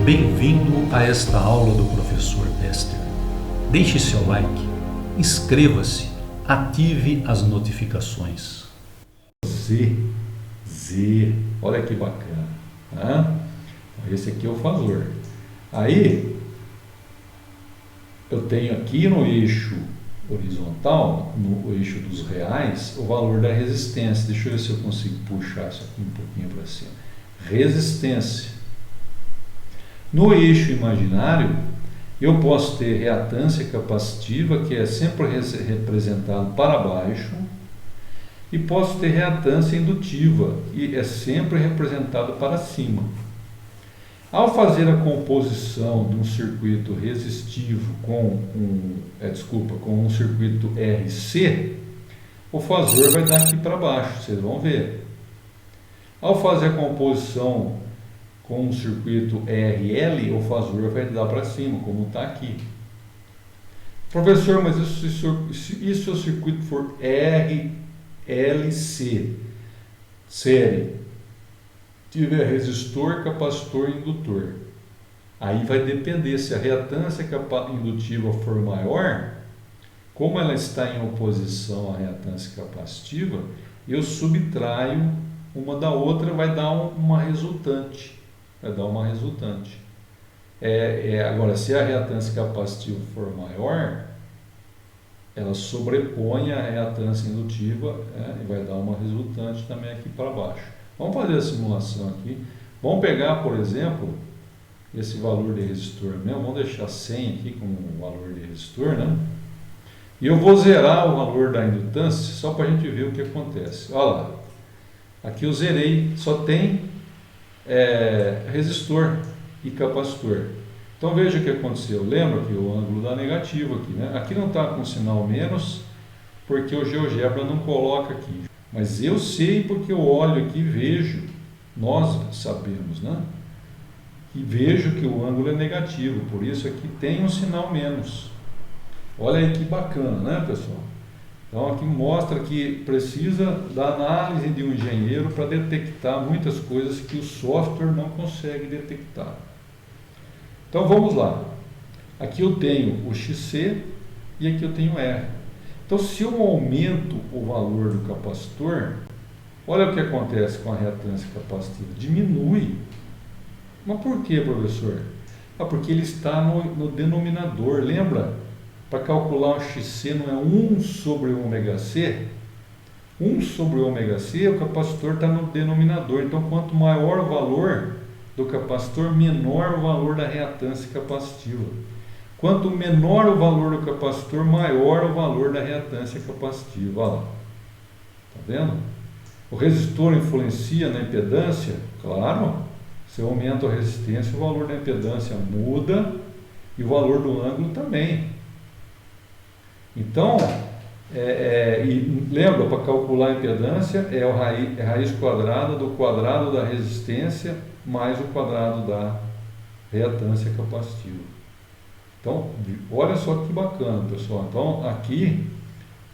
Bem-vindo a esta aula do professor Bester. Deixe seu like, inscreva-se, ative as notificações. Z, olha que bacana, né? Esse aqui é o fasor. Aí, eu tenho aqui no eixo horizontal, no eixo dos reais, o valor da resistência. Deixa eu ver se eu consigo puxar isso aqui um pouquinho para cima. Resistência. No eixo imaginário, eu posso ter reatância capacitiva, que é sempre representado para baixo, e posso ter reatância indutiva, que é sempre representado para cima. Ao fazer a composição de um circuito resistivo com um circuito RC, o fasor vai dar aqui para baixo, vocês vão ver. Ao fazer a composição com um circuito RL, o fasor vai dar para cima, como está aqui. Professor, mas e se o circuito for RLC, série, tiver resistor, capacitor e indutor? Aí vai depender, se a reatância indutiva for maior, como ela está em oposição à reatância capacitiva, eu subtraio uma da outra, vai dar uma resultante. Agora, se a reatância capacitiva for maior, ela sobrepõe a reatância indutiva e vai dar uma resultante também aqui para baixo. Vamos fazer a simulação aqui. Vamos pegar, por exemplo, esse valor de resistor mesmo. Vamos deixar 100 aqui como valor de resistor, né? E eu vou zerar o valor da indutância só para a gente ver o que acontece. Olha lá. Aqui eu zerei, só tem resistor e capacitor. Então veja o que aconteceu. Lembra que o ângulo dá negativo aqui, né? Aqui não está com sinal menos, porque o GeoGebra não coloca aqui. Mas eu sei porque eu olho aqui e vejo, nós sabemos, né? E vejo que o ângulo é negativo, por isso aqui tem um sinal menos. Olha aí que bacana, né, pessoal? Então aqui mostra que precisa da análise de um engenheiro para detectar muitas coisas que o software não consegue detectar. Então vamos lá. Aqui eu tenho o XC e aqui eu tenho R. Então se eu aumento o valor do capacitor, olha o que acontece com a reatância capacitiva. Diminui. Mas por que, professor? Porque ele está no denominador. Lembra? Para calcular o XC não é 1 sobre ômega C? 1 sobre ômega C, o capacitor está no denominador. Então, quanto maior o valor do capacitor, menor o valor da reatância capacitiva. Quanto menor o valor do capacitor, maior o valor da reatância capacitiva. Olha lá. Está vendo? O resistor influencia na impedância? Claro. Se eu aumento a resistência, o valor da impedância muda e o valor do ângulo também. Então, e lembra, para calcular a impedância é a raiz quadrada do quadrado da resistência mais o quadrado da reatância capacitiva. Então, olha só que bacana, pessoal. Então, aqui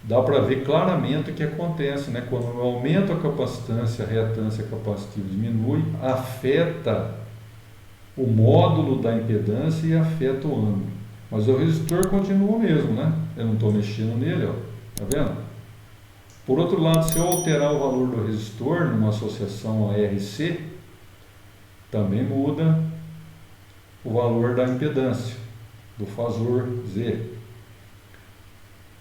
dá para ver claramente o que acontece, né? Quando eu aumento a capacitância, a reatância capacitiva diminui, afeta o módulo da impedância e afeta o ângulo. Mas o resistor continua o mesmo, né? Eu não estou mexendo nele, ó. Tá vendo? Por outro lado, se eu alterar o valor do resistor numa associação a RC, também muda o valor da impedância, do fasor Z.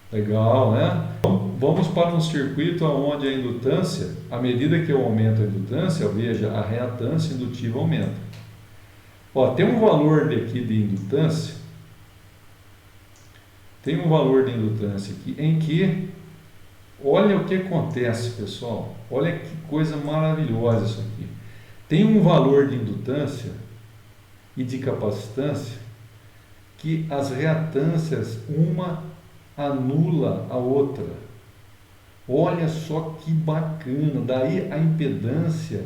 Legal, né? Então, vamos para um circuito onde a indutância, à medida que eu aumento a indutância, veja, a reatância indutiva aumenta. Ó, tem um valor aqui de indutância. Tem um valor de indutância aqui em que, olha o que acontece, pessoal. Olha que coisa maravilhosa isso aqui. Tem um valor de indutância e de capacitância que as reatâncias, uma anula a outra. Olha só que bacana. Daí a impedância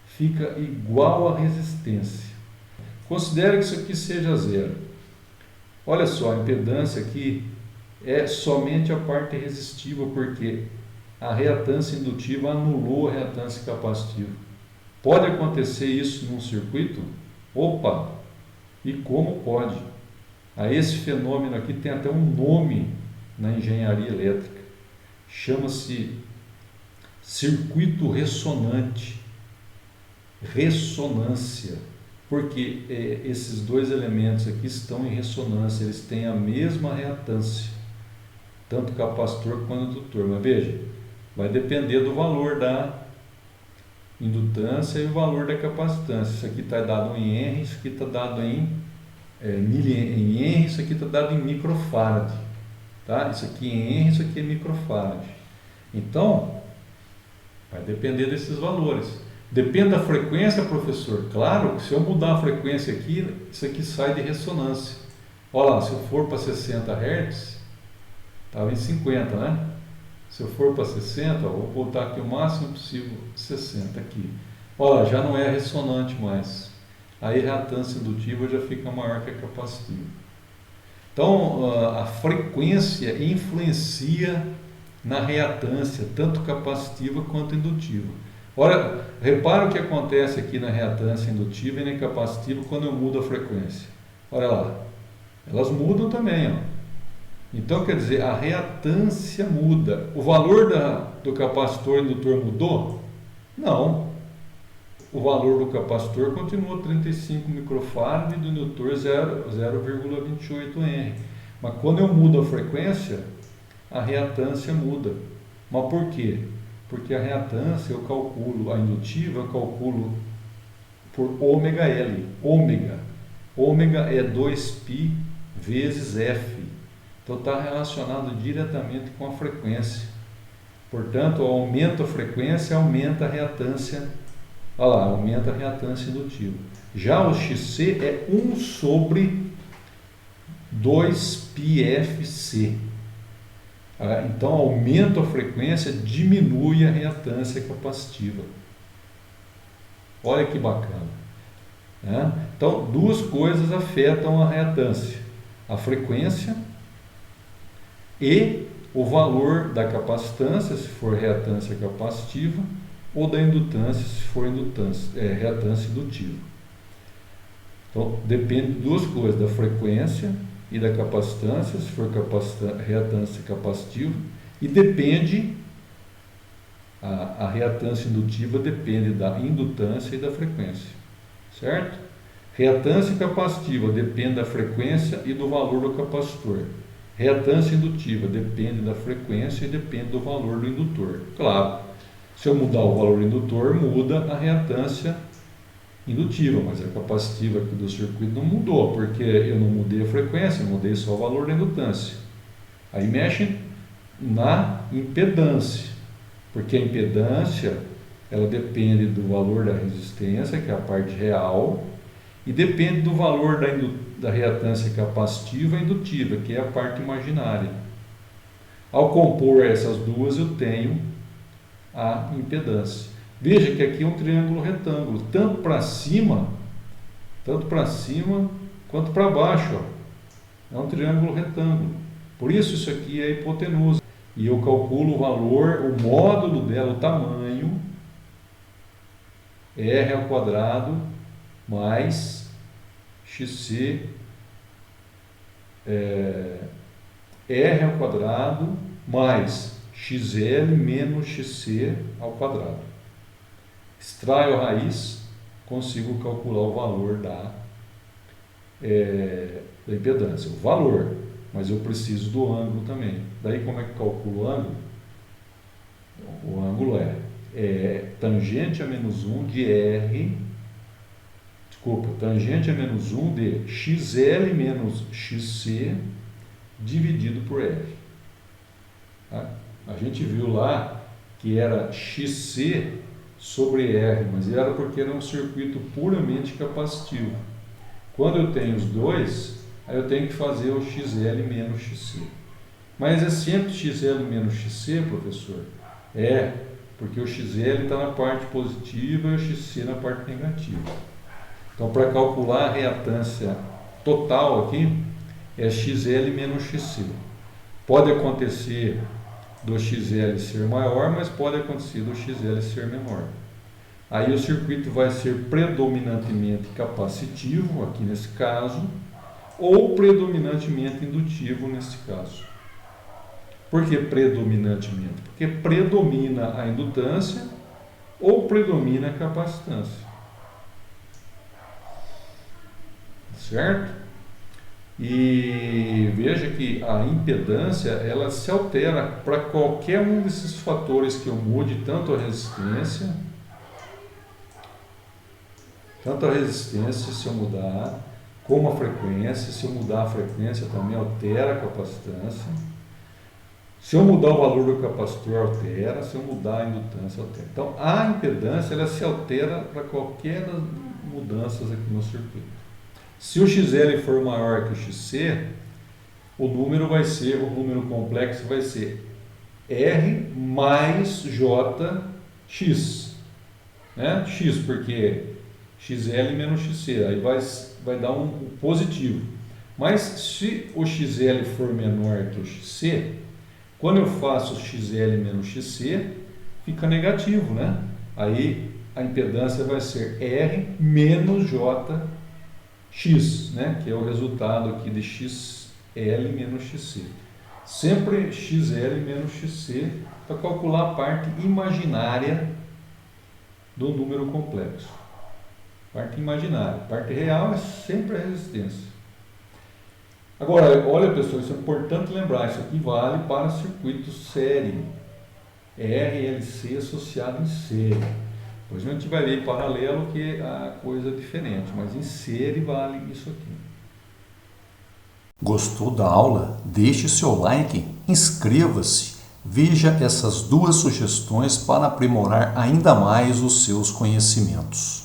fica igual à resistência. Considere que isso aqui seja zero. Olha só, a impedância aqui é somente a parte resistiva, porque a reatância indutiva anulou a reatância capacitiva. Pode acontecer isso num circuito? Opa, E como pode? Esse fenômeno aqui tem até um nome na engenharia elétrica. Chama-se circuito ressonante. Ressonância. Porque esses dois elementos aqui estão em ressonância, eles têm a mesma reatância, tanto capacitor quanto indutor. Mas veja, vai depender do valor da indutância e o valor da capacitância. Isso aqui está dado em Henry, isso aqui está dado em Henry, isso aqui está dado em microfarad. Tá? Isso aqui em Henry, isso aqui é microfarad. Então, vai depender desses valores. Depende da frequência, professor. Claro que se eu mudar a frequência aqui, isso aqui sai de ressonância. Olha lá, se eu for para 60 Hz, estava em 50, né? Se eu for para 60, vou botar aqui o máximo possível, 60 aqui. Olha, já não é ressonante mais. Aí a reatância indutiva já fica maior que a capacitiva. Então, a frequência influencia na reatância, tanto capacitiva quanto indutiva. Ora, repara o que acontece aqui na reatância indutiva e na capacitiva quando eu mudo a frequência. Olha lá, elas mudam também, ó. Então, quer dizer, a reatância muda. O valor do capacitor indutor mudou? Não. O valor do capacitor continua 35 microfarad e do indutor 0,28 Henry. Mas quando eu mudo a frequência, a reatância muda. Mas por quê? Porque a reatância eu calculo, a indutiva eu calculo por ômega L. Ômega é 2π vezes F. Então está relacionado diretamente com a frequência. Portanto, aumenta a frequência, aumenta a reatância. Olha lá, aumenta a reatância indutiva. Já o XC é 1 sobre 2πfc. Então, aumenta a frequência, diminui a reatância capacitiva. Olha que bacana. Né? Então, duas coisas afetam a reatância: a frequência e o valor da capacitância, se for reatância capacitiva, ou da indutância, se for reatância indutiva. Então, depende de duas coisas, da frequência e da capacitância, se for reatância capacitiva, e depende, a reatância indutiva depende da indutância e da frequência, certo? Reatância capacitiva depende da frequência e do valor do capacitor. Reatância indutiva depende da frequência e depende do valor do indutor. Claro, se eu mudar o valor do indutor, muda a reatância indutiva, mas a capacitiva aqui do circuito não mudou, porque eu não mudei a frequência, eu mudei só o valor da indutância. Aí mexe na impedância, porque a impedância ela depende do valor da resistência, que é a parte real, e depende do valor da reatância capacitiva e indutiva, que é a parte imaginária. Ao compor essas duas, eu tenho a impedância. Veja que aqui é um triângulo retângulo, tanto para cima quanto para baixo. Ó. É um triângulo retângulo. Por isso aqui é hipotenusa. E eu calculo o valor, o módulo dela, o tamanho, R ao quadrado mais XC, R ao quadrado mais XL menos XC ao quadrado. Extraio a raiz, consigo calcular o valor da impedância, o valor, mas eu preciso do ângulo também. Daí como é que calculo o ângulo? O ângulo é tangente a menos 1 de R, tangente a menos 1 de XL menos XC dividido por R. Tá? A gente viu lá que era XC sobre R, mas era porque era um circuito puramente capacitivo. Quando eu tenho os dois, aí eu tenho que fazer o XL menos XC. Mas é sempre XL menos XC, professor? Porque o XL está na parte positiva e o XC na parte negativa. Então, para calcular a reatância total aqui, é XL menos XC. Pode acontecer do XL ser maior, mas pode acontecer do XL ser menor. Aí o circuito vai ser predominantemente capacitivo, aqui nesse caso, ou predominantemente indutivo nesse caso. Por que predominantemente? Porque predomina a indutância ou predomina a capacitância. Certo? E veja que a impedância ela se altera para qualquer um desses fatores que eu mude, tanto a resistência se eu mudar, como a frequência. Se eu mudar a frequência também altera a capacitância. Se eu mudar o valor do capacitor altera, se eu mudar a indutância altera. Então a impedância ela se altera para qualquer das mudanças aqui no circuito. Se o XL for maior que o XC, o número complexo vai ser R mais JX. Né? X, porque XL menos XC, aí vai dar um positivo. Mas se o XL for menor que o XC, quando eu faço XL menos XC, fica negativo, né? Aí a impedância vai ser R menos JX, né? Que é o resultado aqui de XL menos XC. Sempre XL menos XC para calcular a parte imaginária do número complexo. Parte imaginária. Parte real é sempre a resistência. Agora, olha pessoal, isso é importante lembrar, isso aqui vale para circuito série, RLC associado em série. Depois a gente vai ver em paralelo que a coisa é diferente, mas em série vale isso aqui. Gostou da aula? Deixe seu like, inscreva-se, veja essas duas sugestões para aprimorar ainda mais os seus conhecimentos.